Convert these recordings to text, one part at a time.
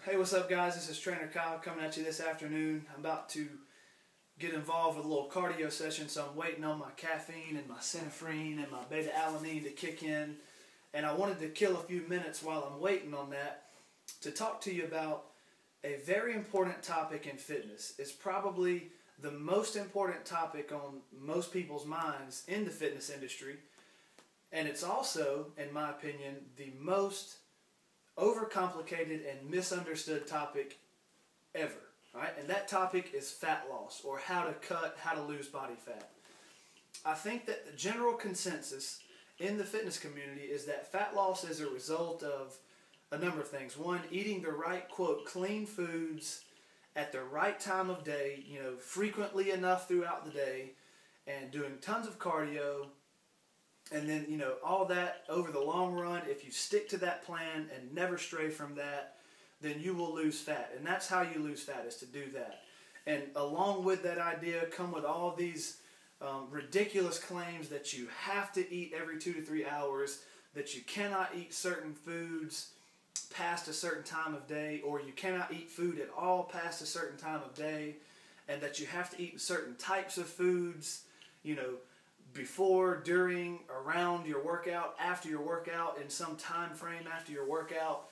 Hey, what's up guys? This is Trainer Kyle coming at you this afternoon. I'm about to get involved with a little cardio session, so I'm waiting on my caffeine and my synephrine and my beta-alanine to kick in. And I wanted to kill a few minutes while I'm waiting on that to talk to you about a very important topic in fitness. It's probably the most important topic on most people's minds in the fitness industry. And it's also, in my opinion, the most overcomplicated and misunderstood topic ever, right? And that topic is fat loss, or how to cut, how to lose body fat. I think that the general consensus in the fitness community is that fat loss is a result of a number of things. One, eating the right, quote, clean foods at the right time of day, frequently enough throughout the day, and doing tons of cardio. And then, all that over the long run, if you stick to that plan and never stray from that, then you will lose fat. And that's how you lose fat, is to do that. And along with that idea come with all these ridiculous claims that you have to eat every 2 to 3 hours, that you cannot eat certain foods past a certain time of day, or you cannot eat food at all past a certain time of day, and that you have to eat certain types of foods, before, during, around your workout, after your workout, in some time frame after your workout.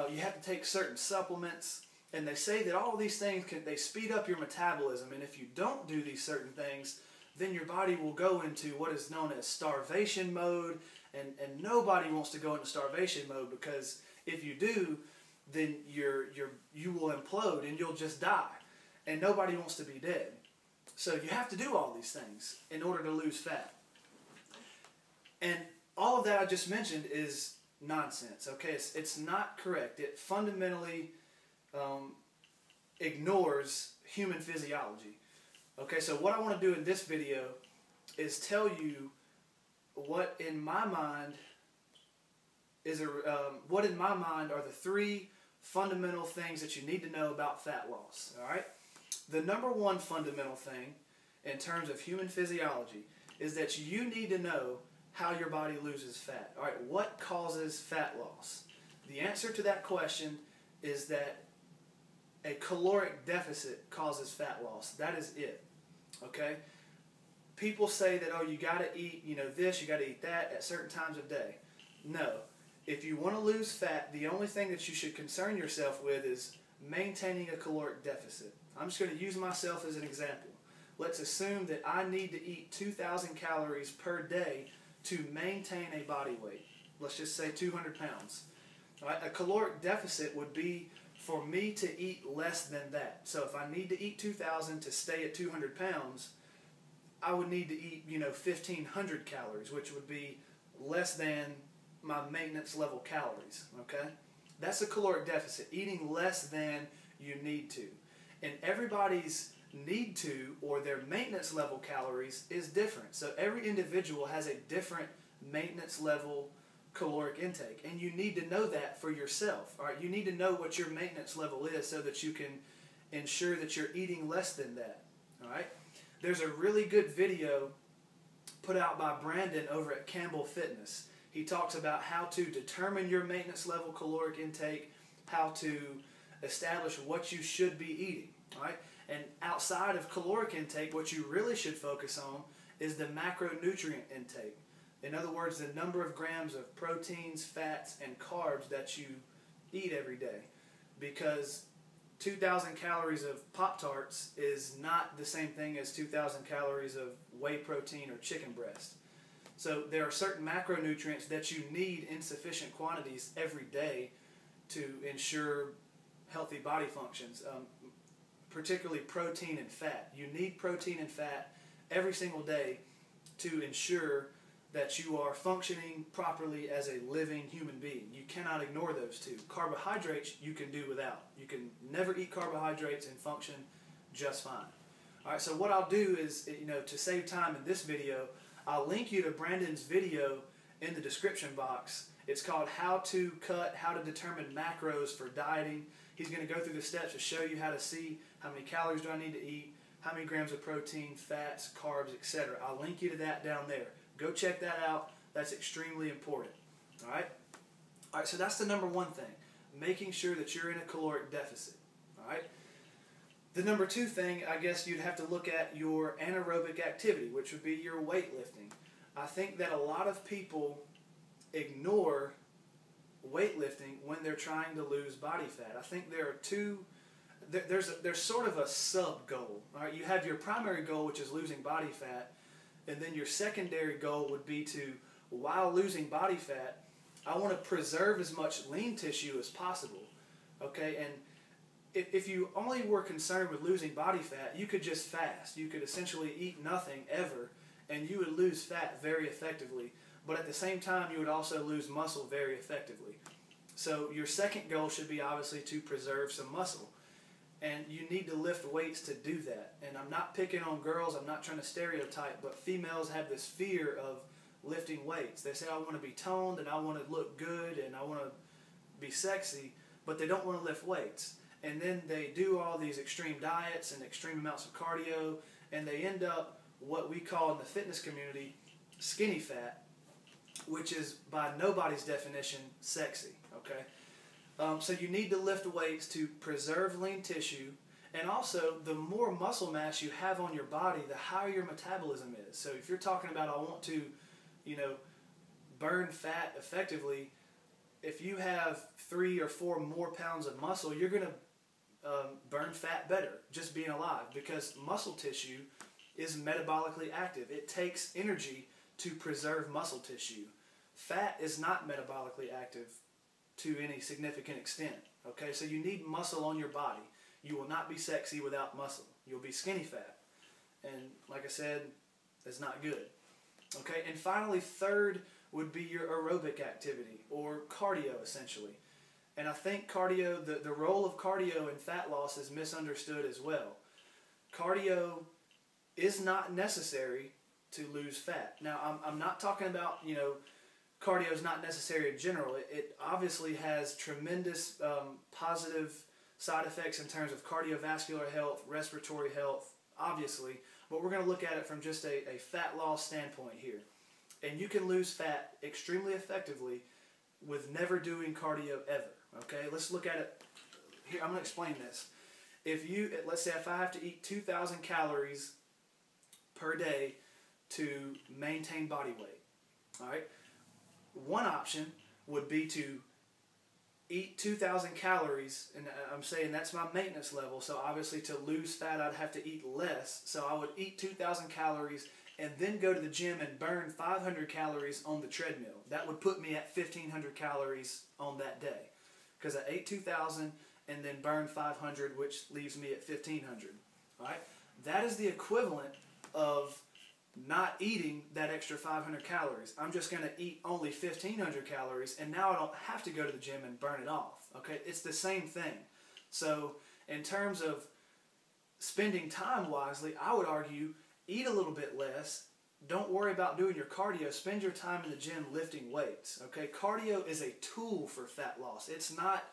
You have to take certain supplements, and they say that all these things they speed up your metabolism, and if you don't do these certain things, then your body will go into what is known as starvation mode, and nobody wants to go into starvation mode, because if you do, then you will implode and you'll just die, and nobody wants to be dead. So you have to do all these things in order to lose fat. And all of that I just mentioned is nonsense, okay? It's not correct. It fundamentally ignores human physiology. Okay, so what I want to do in this video is tell you what in my mind are the 3 fundamental things that you need to know about fat loss, all right? The number one fundamental thing in terms of human physiology is that you need to know how your body loses fat. All right, what causes fat loss? The answer to that question is that a caloric deficit causes fat loss. That is it, okay? People say that, oh, you got to eat, this, you got to eat that at certain times of day. No. If you want to lose fat, the only thing that you should concern yourself with is maintaining a caloric deficit. I'm just going to use myself as an example. Let's assume that I need to eat 2,000 calories per day to maintain a body weight. Let's just say 200 pounds. All right? A caloric deficit would be for me to eat less than that. So if I need to eat 2,000 to stay at 200 pounds, I would need to eat 1,500 calories, which would be less than my maintenance level calories. Okay? That's a caloric deficit, eating less than you need to. And everybody's need to, or their maintenance level calories, is different. So every individual has a different maintenance level caloric intake. And you need to know that for yourself. All right? You need to know what your maintenance level is so that you can ensure that you're eating less than that. All right? There's a really good video put out by Brandon over at Campbell Fitness. He talks about how to determine your maintenance level caloric intake, how to establish what you should be eating, right? And outside of caloric intake, what you really should focus on is the macronutrient intake. In other words, the number of grams of proteins, fats, and carbs that you eat every day. Because 2,000 calories of Pop-Tarts is not the same thing as 2,000 calories of whey protein or chicken breast. So there are certain macronutrients that you need in sufficient quantities every day to ensure healthy body functions, particularly protein and fat. You need protein and fat every single day to ensure that you are functioning properly as a living human being. You cannot ignore those 2. Carbohydrates you can do without. You can never eat carbohydrates and function just fine. All right, so what I'll do is, to save time in this video, I'll link you to Brandon's video in the description box. It's called How to Cut, How to Determine Macros for Dieting. He's going to go through the steps to show you how to see how many calories do I need to eat, how many grams of protein, fats, carbs, etc. I'll link you to that down there. Go check that out. That's extremely important. All right? All right, so that's the number one thing. making sure that you're in a caloric deficit. All right. The number 2 thing, I guess you'd have to look at your anaerobic activity, which would be your weightlifting. I think that a lot of people ignore weightlifting when they're trying to lose body fat. I think there are there's sort of a sub goal. All right, you have your primary goal, which is losing body fat, and then your secondary goal would be to, while losing body fat, I want to preserve as much lean tissue as possible. Okay, and if you only were concerned with losing body fat, you could just fast. You could essentially eat nothing ever, and you would lose fat very effectively. But at the same time, you would also lose muscle very effectively. So your second goal should be obviously to preserve some muscle. And you need to lift weights to do that. And I'm not picking on girls, I'm not trying to stereotype, but females have this fear of lifting weights. They say, I want to be toned and I want to look good and I want to be sexy, but they don't want to lift weights. And then they do all these extreme diets and extreme amounts of cardio, and they end up what we call in the fitness community skinny fat, which is by nobody's definition sexy. Okay, so you need to lift weights to preserve lean tissue, and also the more muscle mass you have on your body, the higher your metabolism is. So if you're talking about I want to, burn fat effectively, if you have 3 or 4 more pounds of muscle, you're going to burn fat better just being alive, because muscle tissue is metabolically active. It takes energy to preserve muscle tissue. Fat is not metabolically active to any significant extent. Okay, so you need muscle on your body. You will not be sexy without muscle. You'll be skinny fat, and like I said, it's not good. Okay, and finally, third would be your aerobic activity, or cardio essentially. And I think cardio, the role of cardio in fat loss is misunderstood as well. Cardio is not necessary to lose fat. Now, I'm not talking about, cardio is not necessary in general. It obviously has tremendous positive side effects in terms of cardiovascular health, respiratory health, obviously. But we're going to look at it from just a fat loss standpoint here. And you can lose fat extremely effectively with never doing cardio ever. Okay, let's look at it here. I'm going to explain this. Let's say if I have to eat 2,000 calories per day to maintain body weight, all right, one option would be to eat 2,000 calories, and I'm saying that's my maintenance level, so obviously to lose fat I'd have to eat less, so I would eat 2,000 calories and then go to the gym and burn 500 calories on the treadmill. That would put me at 1,500 calories on that day, because I ate 2,000 and then burned 500, which leaves me at 1,500. All right? That is the equivalent of not eating that extra 500 calories. I'm just going to eat only 1,500 calories, and now I don't have to go to the gym and burn it off. Okay? It's the same thing. So in terms of spending time wisely, I would argue eat a little bit less. Don't worry about doing your cardio. Spend your time in the gym lifting weights. Okay? Cardio is a tool for fat loss. It's not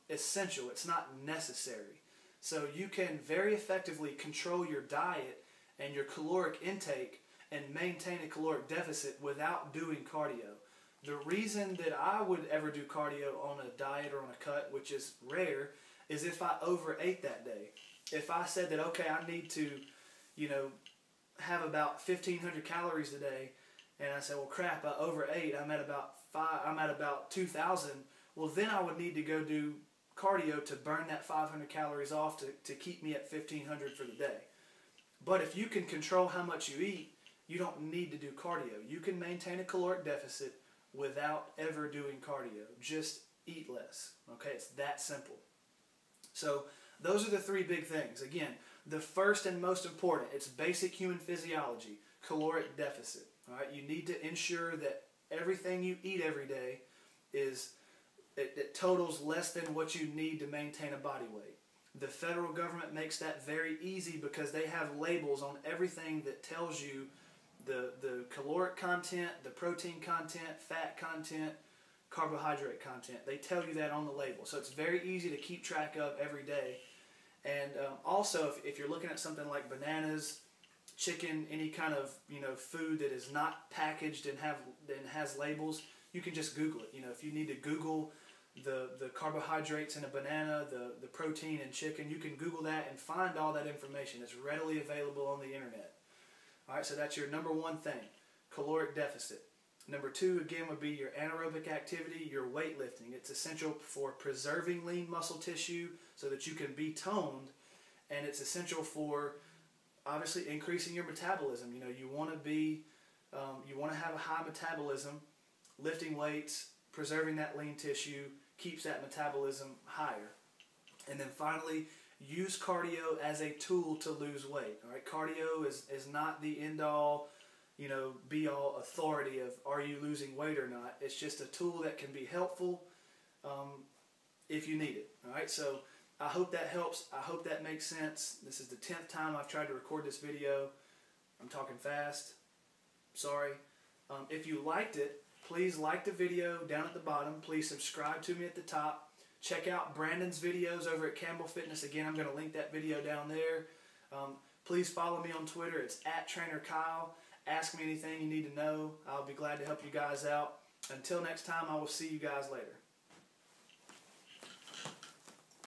essential. It's not necessary. So you can very effectively control your diet and your caloric intake and maintain a caloric deficit without doing cardio. The reason that I would ever do cardio on a diet or on a cut, which is rare, is if I overate that day. If I said that, okay, I need to, have about 1,500 calories a day, and I said, well, crap, I overate, I'm at about 2,000, well, then I would need to go do cardio to burn that 500 calories off to keep me at 1,500 for the day. But if you can control how much you eat, you don't need to do cardio. You can maintain a caloric deficit without ever doing cardio. Just eat less. Okay, it's that simple. So those are the 3 big things. Again, the first and most important, it's basic human physiology, caloric deficit. All right, you need to ensure that everything you eat every day it totals less than what you need to maintain a body weight. The federal government makes that very easy because they have labels on everything that tells you the caloric content, the protein content, fat content, carbohydrate content. They tell you that on the label. So it's very easy to keep track of every day. And also, if you're looking at something like bananas, chicken, any kind of food that is not packaged and has labels, you can just Google it. If you need to Google the carbohydrates in a banana, the protein in chicken. You can Google that and find all that information. It's readily available on the internet. All right, so that's your number one thing, caloric deficit. Number two, again, would be your anaerobic activity, your weightlifting. It's essential for preserving lean muscle tissue so that you can be toned, and it's essential for obviously increasing your metabolism. You know, you want to have a high metabolism. Lifting weights, preserving that lean tissue keeps that metabolism higher. And then finally, use cardio as a tool to lose weight. All right, cardio is not the end all, be all authority of are you losing weight or not. It's just a tool that can be helpful if you need it. All right, so I hope that helps. I hope that makes sense. This is the 10th time I've tried to record this video. I'm talking fast. Sorry. If you liked it, please like the video down at the bottom. Please subscribe to me at the top. Check out Brandon's videos over at Campbell Fitness. Again, I'm going to link that video down there. Please follow me on Twitter. It's @TrainerKyle. Ask me anything you need to know. I'll be glad to help you guys out. Until next time, I will see you guys later.